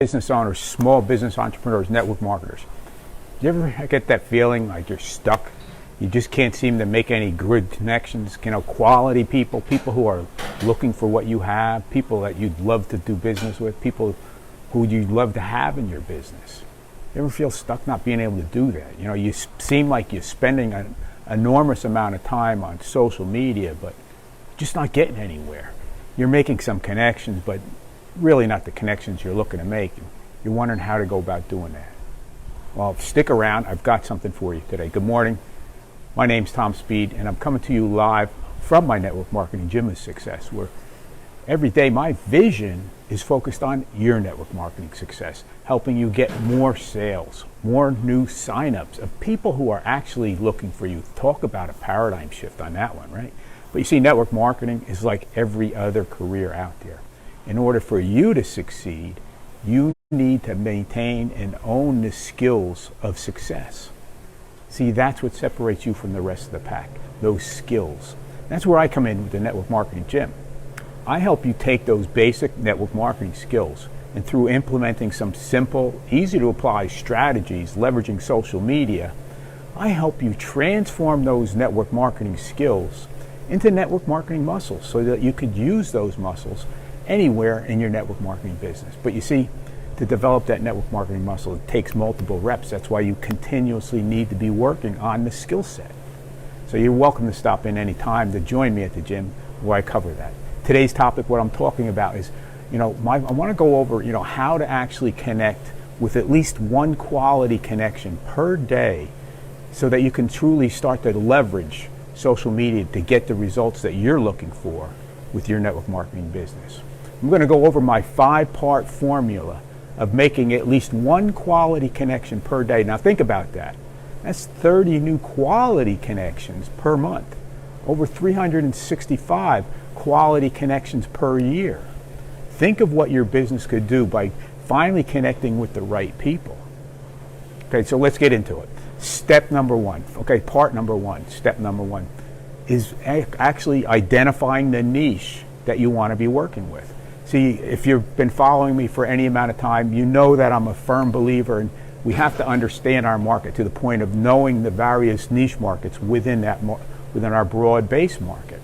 business owners, small business entrepreneurs, network marketers. Do you ever get that feeling like you're stuck? You just can't seem to make any good connections, quality people, people who are looking for what you have, people that you'd love to do business with, people who you'd love to have in your business. You ever feel stuck not being able to do that? You seem like you're spending an enormous amount of time on social media, but just not getting anywhere. You're making some connections, but really not the connections you're looking to make. You're wondering how to go about doing that. Well, stick around. I've got something for you today. Good morning. My name's Tom Speed, and I'm coming to you live from my network marketing gym of success, where every day my vision is focused on your network marketing success, helping you get more sales, more new signups of people who are actually looking for you. Talk about a paradigm shift on that one, right? But you see, network marketing is like every other career out there. In order for you to succeed, you need to maintain and own the skills of success. See, that's what separates you from the rest of the pack, those skills. That's where I come in with the network marketing gym. I help you take those basic network marketing skills, and through implementing some simple, easy to apply strategies, leveraging social media, I help you transform those network marketing skills into network marketing muscles so that you could use those muscles anywhere in your network marketing business. But you see, to develop that network marketing muscle, it takes multiple reps. That's why you continuously need to be working on the skill set. So you're welcome to stop in any time to join me at the gym where I cover that. Today's topic, what I'm talking about is, I want to go over, how to actually connect with at least one quality connection per day so that you can truly start to leverage social media to get the results that you're looking for with your network marketing business. I'm going to go over my 5-part formula of making at least one quality connection per day. Now think about that. That's 30 new quality connections per month. Over 365 quality connections per year. Think of what your business could do by finally connecting with the right people. Okay, so let's get into it. Step number one, step number one is actually identifying the niche that you want to be working with. See, if you've been following me for any amount of time, you know that I'm a firm believer in we have to understand our market to the point of knowing the various niche markets within our broad-based market.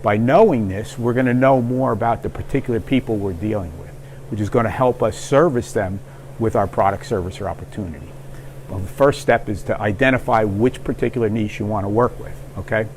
By knowing this, we're going to know more about the particular people we're dealing with, which is going to help us service them with our product, service, or opportunity. Well, the first step is to identify which particular niche you want to work with, okay?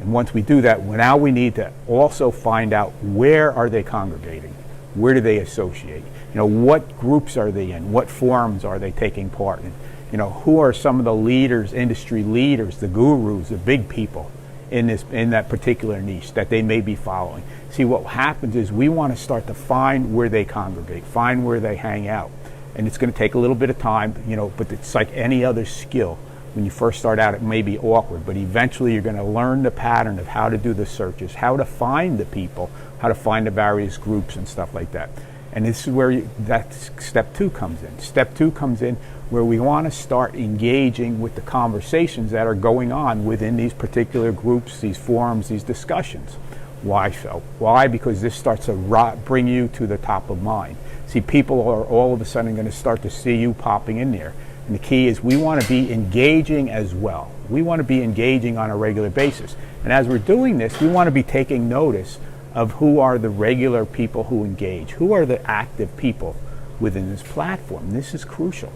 And once we do that, now we need to also find out where are they congregating? Where do they associate? What groups are they in? What forums are they taking part in? Who are some of the leaders, industry leaders, the gurus, the big people in that particular niche that they may be following? See, what happens is we want to start to find where they congregate, find where they hang out. And it's going to take a little bit of time, but it's like any other skill. When you first start out, it may be awkward, but eventually you're going to learn the pattern of how to do the searches, how to find the people, how to find the various groups and stuff like that. And this is where that step 2 comes in. Step 2 comes in where we want to start engaging with the conversations that are going on within these particular groups, these forums, these discussions. Why so? Why? Because this starts to bring you to the top of mind. See, people are all of a sudden going to start to see you popping in there. And the key is we want to be engaging as well. We want to be engaging on a regular basis. And as we're doing this, we want to be taking notice of who are the regular people who engage, who are the active people within this platform. This is crucial.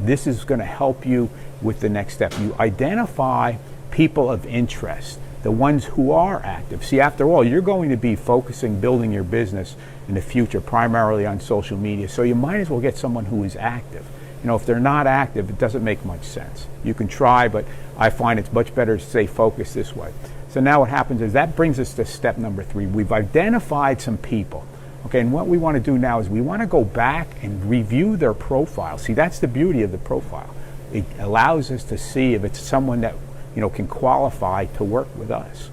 This is going to help you with the next step. You identify people of interest, the ones who are active. See, after all, you're going to be focusing, building your business in the future primarily on social media, so you might as well get someone who is active. If they're not active, it doesn't make much sense. You can try, but I find it's much better to stay focused this way. So now what happens is that brings us to step number 3. We've identified some people. Okay, and what we want to do now is we want to go back and review their profile. See, that's the beauty of the profile. It allows us to see if it's someone that can qualify to work with us.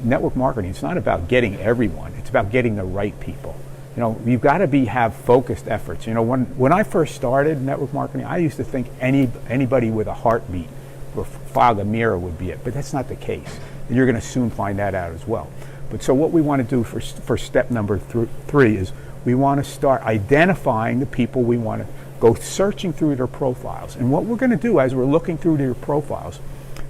Network marketing, it's not about getting everyone. It's about getting the right people. You've got to have focused efforts. When I first started network marketing, I used to think anybody with a heartbeat or fog a mirror would be it, but that's not the case. And you're going to soon find that out as well. But so what we want to do for step number 3 is we want to start identifying the people we want to go searching through their profiles. And what we're going to do as we're looking through their profiles,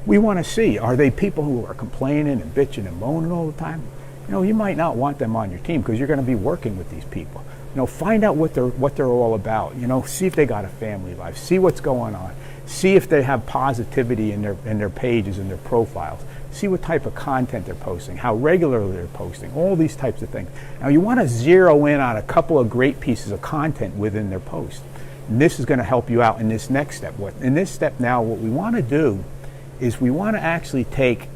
we want to see, are they people who are complaining and bitching and moaning all the time? You might not want them on your team because you're going to be working with these people. Find out what they're all about. See if they got a family life. See what's going on. See if they have positivity in their pages and their profiles. See what type of content they're posting, how regularly they're posting, all these types of things. Now you want to zero in on a couple of great pieces of content within their post. And this is going to help you out in this next step. In this step now, what we want to do is we want to actually take,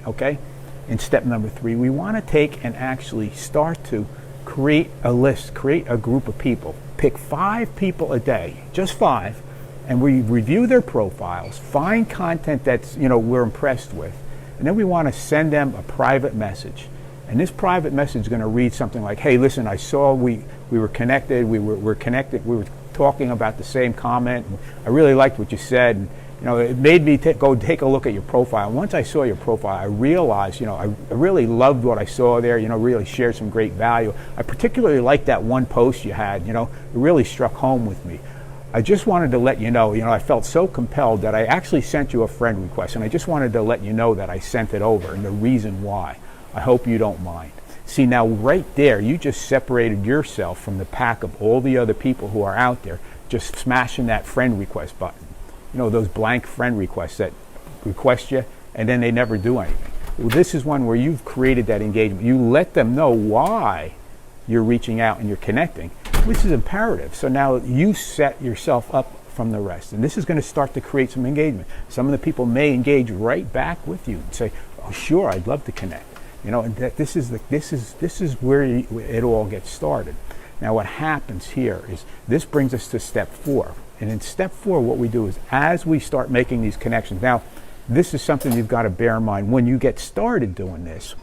in step number 3, we want to take and actually start to create a list, create a group of people. Pick 5 people a day, just 5, and we review their profiles, find content that's, we're impressed with, and then we want to send them a private message. And this private message is going to read something like, hey, listen, I saw we were connected, we're connected, we were talking about the same comment, I really liked what you said, and, it made me go take a look at your profile. And once I saw your profile, I realized, I really loved what I saw there, really shared some great value. I particularly liked that one post you had, it really struck home with me. I just wanted to let you know, I felt so compelled that I actually sent you a friend request, and I just wanted to let you know that I sent it over and the reason why. I hope you don't mind. See, now right there, you just separated yourself from the pack of all the other people who are out there just smashing that friend request button. Those blank friend requests that request you and then they never do anything. Well, this is one where you've created that engagement. You let them know why you're reaching out and you're connecting, which is imperative. So now you set yourself up from the rest. And this is going to start to create some engagement. Some of the people may engage right back with you and say, oh, sure, I'd love to connect. And that this is where it all gets started. Now what happens here is this brings us to step 4. And in step 4, what we do is as we start making these connections, now this is something you've got to bear in mind when you get started doing this,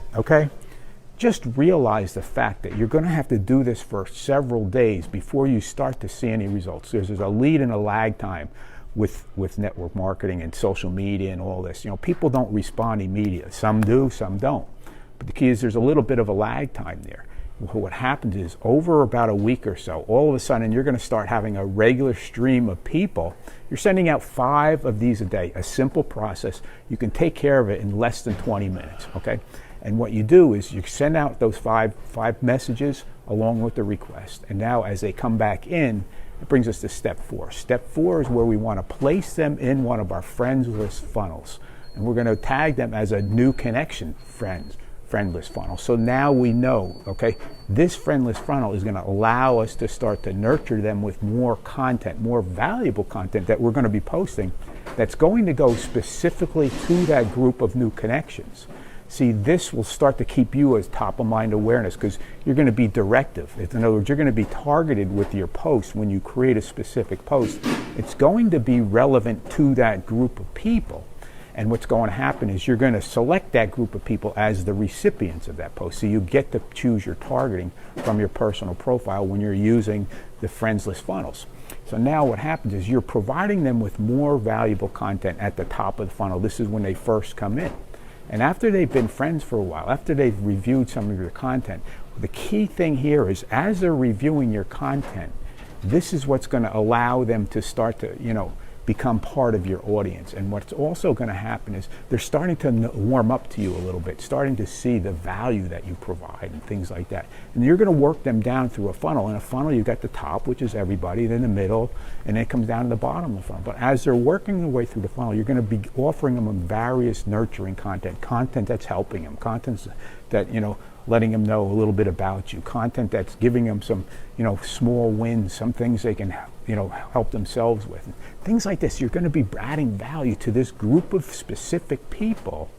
just realize the fact that you're going to have to do this for several days before you start to see any results. There's a lead and a lag time with network marketing and social media and all this. People don't respond immediately. Some do, some don't. But the key is there's a little bit of a lag time there. What happens is over about a week or so, all of a sudden you're going to start having a regular stream of people. You're sending out 5 of these a day, a simple process. You can take care of it in less than 20 minutes, And what you do is you send out those five messages along with the request. And now as they come back in, it brings us to step 4. Step 4 is where we want to place them in one of our friends list funnels. And we're going to tag them as a new connection friend list funnel. So now we know, this friend list funnel is going to allow us to start to nurture them with more content, more valuable content that we're going to be posting that's going to go specifically to that group of new connections. See, this will start to keep you as top of mind awareness because you're going to be directive. In other words, you're going to be targeted with your post when you create a specific post. It's going to be relevant to that group of people. And what's going to happen is you're going to select that group of people as the recipients of that post. So you get to choose your targeting from your personal profile when you're using the friends list funnels. So now what happens is you're providing them with more valuable content at the top of the funnel. This is when they first come in. And after they've been friends for a while, after they've reviewed some of your content, the key thing here is as they're reviewing your content, this is what's going to allow them to start to, become part of your audience. And what's also going to happen is they're starting to warm up to you a little bit, starting to see the value that you provide and things like that. And you're going to work them down through a funnel. In a funnel, you've got the top, which is everybody, then the middle, and then it comes down to the bottom of the funnel. But as they're working their way through the funnel, you're going to be offering them various nurturing content that's helping them, content that, letting them know a little bit about you, content that's giving them some, small wins, some things they can, help themselves with. Things like this, you're going to be adding value to this group of specific people.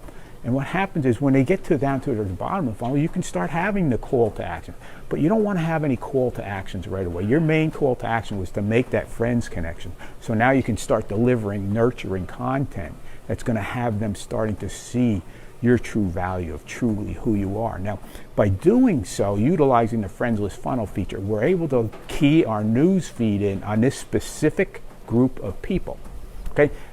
And what happens is when they get down to the bottom of the funnel, you can start having the call to action. But you don't want to have any call to actions right away. Your main call to action was to make that friends connection. So now you can start delivering nurturing content that's going to have them starting to see your true value of truly who you are. Now, by doing so, utilizing the friends list funnel feature, we're able to key our news feed in on this specific group of people.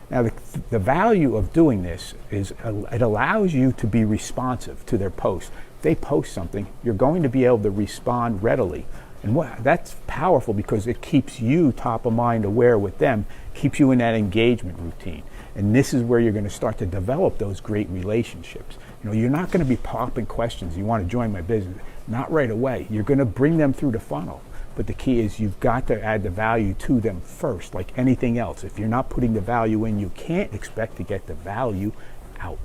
Now, the value of doing this is it allows you to be responsive to their posts. If they post something, you're going to be able to respond readily. And that's powerful because it keeps you top of mind aware with them, keeps you in that engagement routine. And this is where you're going to start to develop those great relationships. You're not going to be popping questions. You want to join my business? Not right away. You're going to bring them through the funnel. But the key is you've got to add the value to them first, like anything else. If you're not putting the value in, you can't expect to get the value out.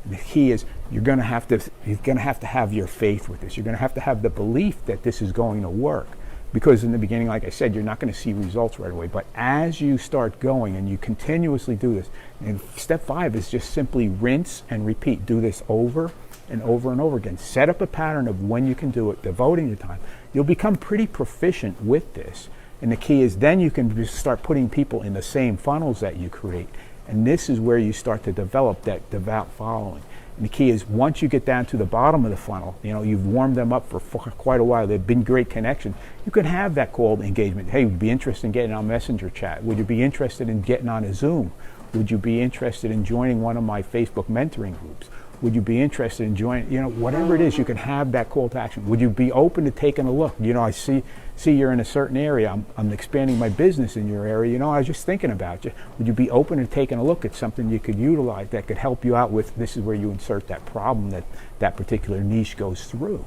And the key is you're going to have to have your faith with this. You're going to have the belief that this is going to work. Because in the beginning, like I said, you're not going to see results right away. But as you start going and you continuously do this, and step 5 is just simply rinse and repeat. Do this over and over and over again. Set up a pattern of when you can do it, devoting your time. You'll become pretty proficient with this. And the key is then you can just start putting people in the same funnels that you create. And this is where you start to develop that devout following. And the key is once you get down to the bottom of the funnel, you've warmed them up for quite a while. They've been great connections. You can have that call to engagement. Hey, would you be interested in getting on Messenger chat? Would you be interested in getting on a Zoom? Would you be interested in joining one of my Facebook mentoring groups? Would you be interested in joining, whatever it is, you can have that call to action. Would you be open to taking a look? I see you're in a certain area. I'm expanding my business in your area. I was just thinking about you. Would you be open to taking a look at something you could utilize that could help you out with? This is where you insert that problem that particular niche goes through.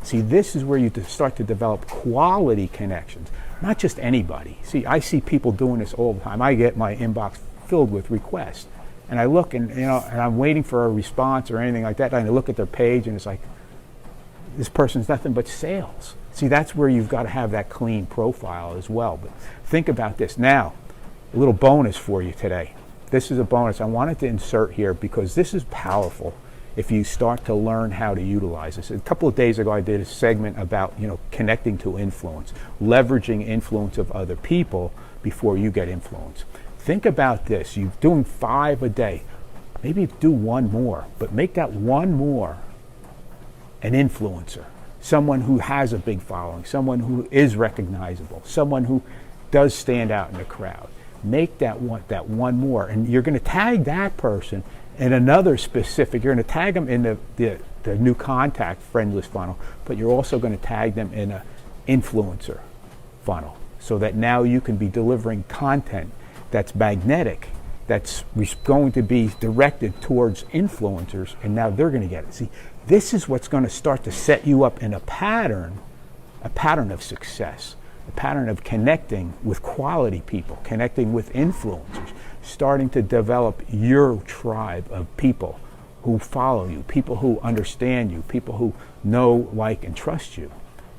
See, this is where you start to develop quality connections, not just anybody. See, I see people doing this all the time. I get my inbox filled with requests. And I look and I'm waiting for a response or anything like that. And I look at their page and it's like, this person's nothing but sales. See, that's where you've got to have that clean profile as well. But think about this. Now, a little bonus for you today. This is a bonus I wanted to insert here because this is powerful if you start to learn how to utilize this. A couple of days ago, I did a segment about, connecting to influence, leveraging influence of other people before you get influence. Think about this. You're doing 5 a day. Maybe do one more, but make that one more an influencer. Someone who has a big following, someone who is recognizable, someone who does stand out in the crowd. Make that one more. And you're going to tag that person in another specific, you're going to tag them in the new contact friend list funnel, but you're also going to tag them in an influencer funnel so that now you can be delivering content that's magnetic, that's going to be directed towards influencers, and now they're going to get it. See, this is what's going to start to set you up in a pattern of success, a pattern of connecting with quality people, connecting with influencers, starting to develop your tribe of people who follow you, people who understand you, people who know, like, and trust you.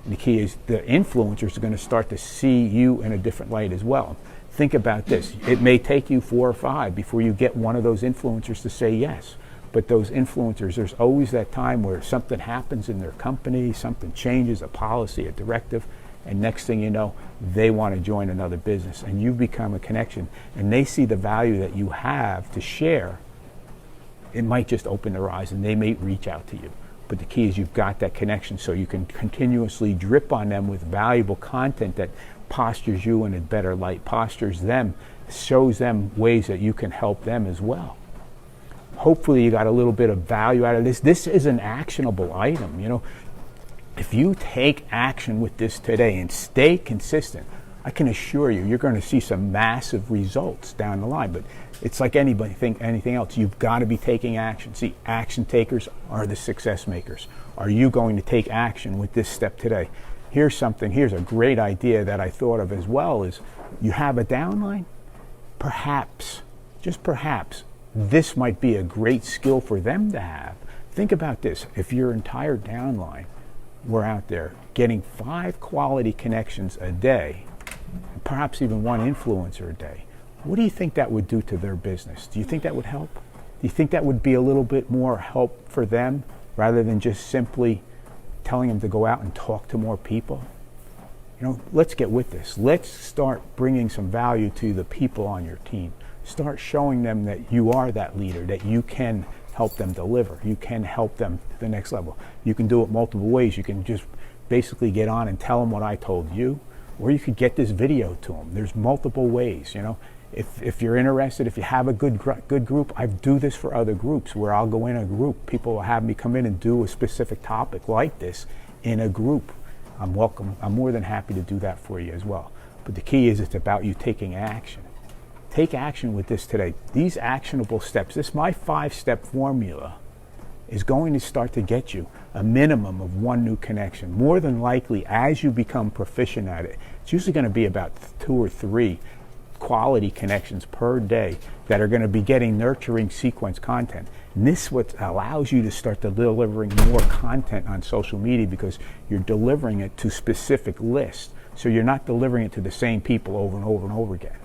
And the key is the influencers are going to start to see you in a different light as well. Think about this. It may take you 4 or 5 before you get one of those influencers to say yes. But those influencers, there's always that time where something happens in their company, something changes, a policy, a directive, and next thing you know, they want to join another business. And you become a connection, and they see the value that you have to share. It might just open their eyes, and they may reach out to you. But the key is you've got that connection so you can continuously drip on them with valuable content that postures you in a better light, postures them, shows them ways that you can help them as well. Hopefully you got a little bit of value out of this. This is an actionable item. If you take action with this today and stay consistent, I can assure you, you're going to see some massive results down the line. But it's like anything else. You've got to be taking action. See, action takers are the success makers. Are you going to take action with this step today? Here's a great idea that I thought of as well is you have a downline. Perhaps, just perhaps, this might be a great skill for them to have. Think about this. If your entire downline were out there getting 5 quality connections a day, perhaps even 1 influencer a day, what do you think that would do to their business? Do you think that would help? Do you think that would be a little bit more help for them rather than just simply telling them to go out and talk to more people? Let's get with this. Let's start bringing some value to the people on your team. Start showing them that you are that leader, that you can help them deliver. You can help them to the next level. You can do it multiple ways. You can just basically get on and tell them what I told you, or you could get this video to them. There's multiple ways, If you're interested, if you have a good group, I do this for other groups where I'll go in a group. People will have me come in and do a specific topic like this in a group. I'm welcome. I'm more than happy to do that for you as well. But the key is it's about you taking action. Take action with this today. These actionable steps, this my 5-step formula is going to start to get you a minimum of 1 new connection. More than likely, as you become proficient at it, it's usually going to be about 2 or 3 quality connections per day that are going to be getting nurturing sequence content. And this is what allows you to start delivering more content on social media, because you're delivering it to specific lists. So you're not delivering it to the same people over and over and over again.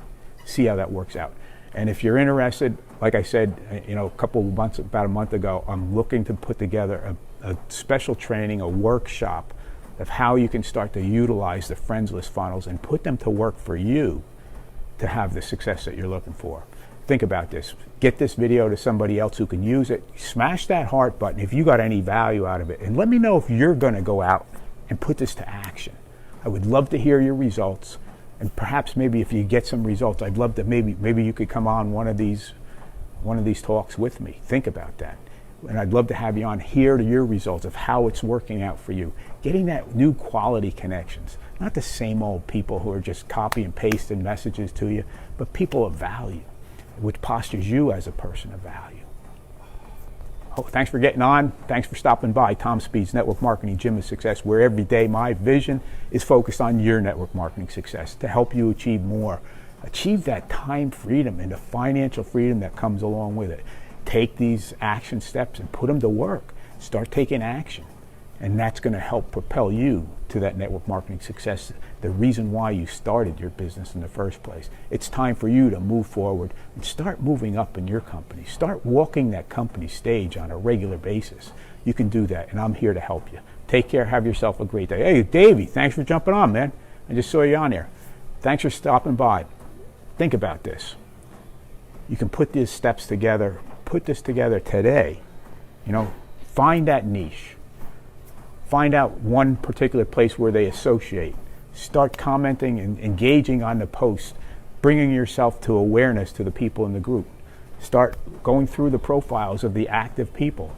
See how that works out. And if you're interested, like I said, about a month ago, I'm looking to put together a special training, a workshop of how you can start to utilize the friends list funnels and put them to work for you to have the success that you're looking for. Think about this. Get this video to somebody else who can use it. Smash that heart button if you got any value out of it. And let me know if you're going to go out and put this to action. I would love to hear your results. And perhaps maybe if you get some results, I'd love to maybe you could come on one of these talks with me. Think about that. And I'd love to have you on, hear your results of how it's working out for you. Getting that new quality connections. Not the same old people who are just copy and pasting messages to you, but people of value, which postures you as a person of value. Oh, thanks for getting on. Thanks for stopping by. Tom Speed's Network Marketing Gym of Success, where every day my vision is focused on your network marketing success to help you achieve more. Achieve that time freedom and the financial freedom that comes along with it. Take these action steps and put them to work. Start taking action. And that's going to help propel you to that network marketing success, the reason why you started your business in the first place. It's time for you to move forward and start moving up in your company. Start walking that company stage on a regular basis. You can do that, and I'm here to help you. Take care. Have yourself a great day. Hey, Davey, thanks for jumping on, man. I just saw you on there. Thanks for stopping by. Think about this. You can put these steps together. Put this together today. Find that niche. Find out one particular place where they associate. Start commenting and engaging on the post, bringing yourself to awareness to the people in the group. Start going through the profiles of the active people.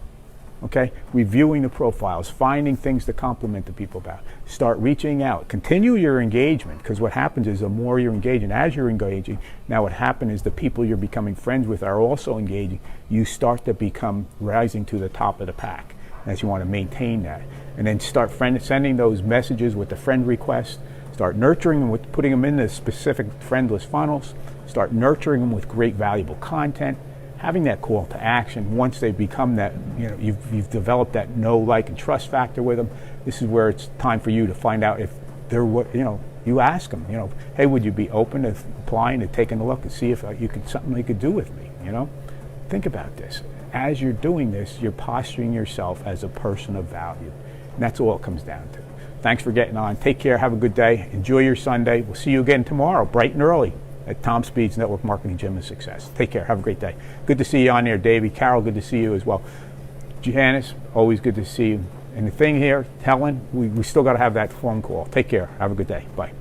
Okay? Reviewing the profiles, finding things to compliment the people about. Start reaching out. Continue your engagement, because what happens is the more you're engaging, as you're engaging, now what happens is the people you're becoming friends with are also engaging. You start to become rising to the top of the pack, as you want to maintain that. And then start sending those messages with the friend request. Start nurturing them with putting them in the specific friend list funnels. Start nurturing them with great valuable content. Having that call to action once they become that, you've developed that know, like, and trust factor with them. This is where it's time for you to find out if they're you ask them, hey, would you be open to applying, to taking a look and see if something you could do with me, Think about this. As you're doing this, you're posturing yourself as a person of value. And that's all it comes down to. Thanks for getting on. Take care. Have a good day. Enjoy your Sunday. We'll see you again tomorrow, bright and early, at Tom Speed's Network Marketing Gym of Success. Take care. Have a great day. Good to see you on there, Davey. Carol, good to see you as well. Janice, always good to see you. And the thing here, Helen, we still got to have that phone call. Take care. Have a good day. Bye.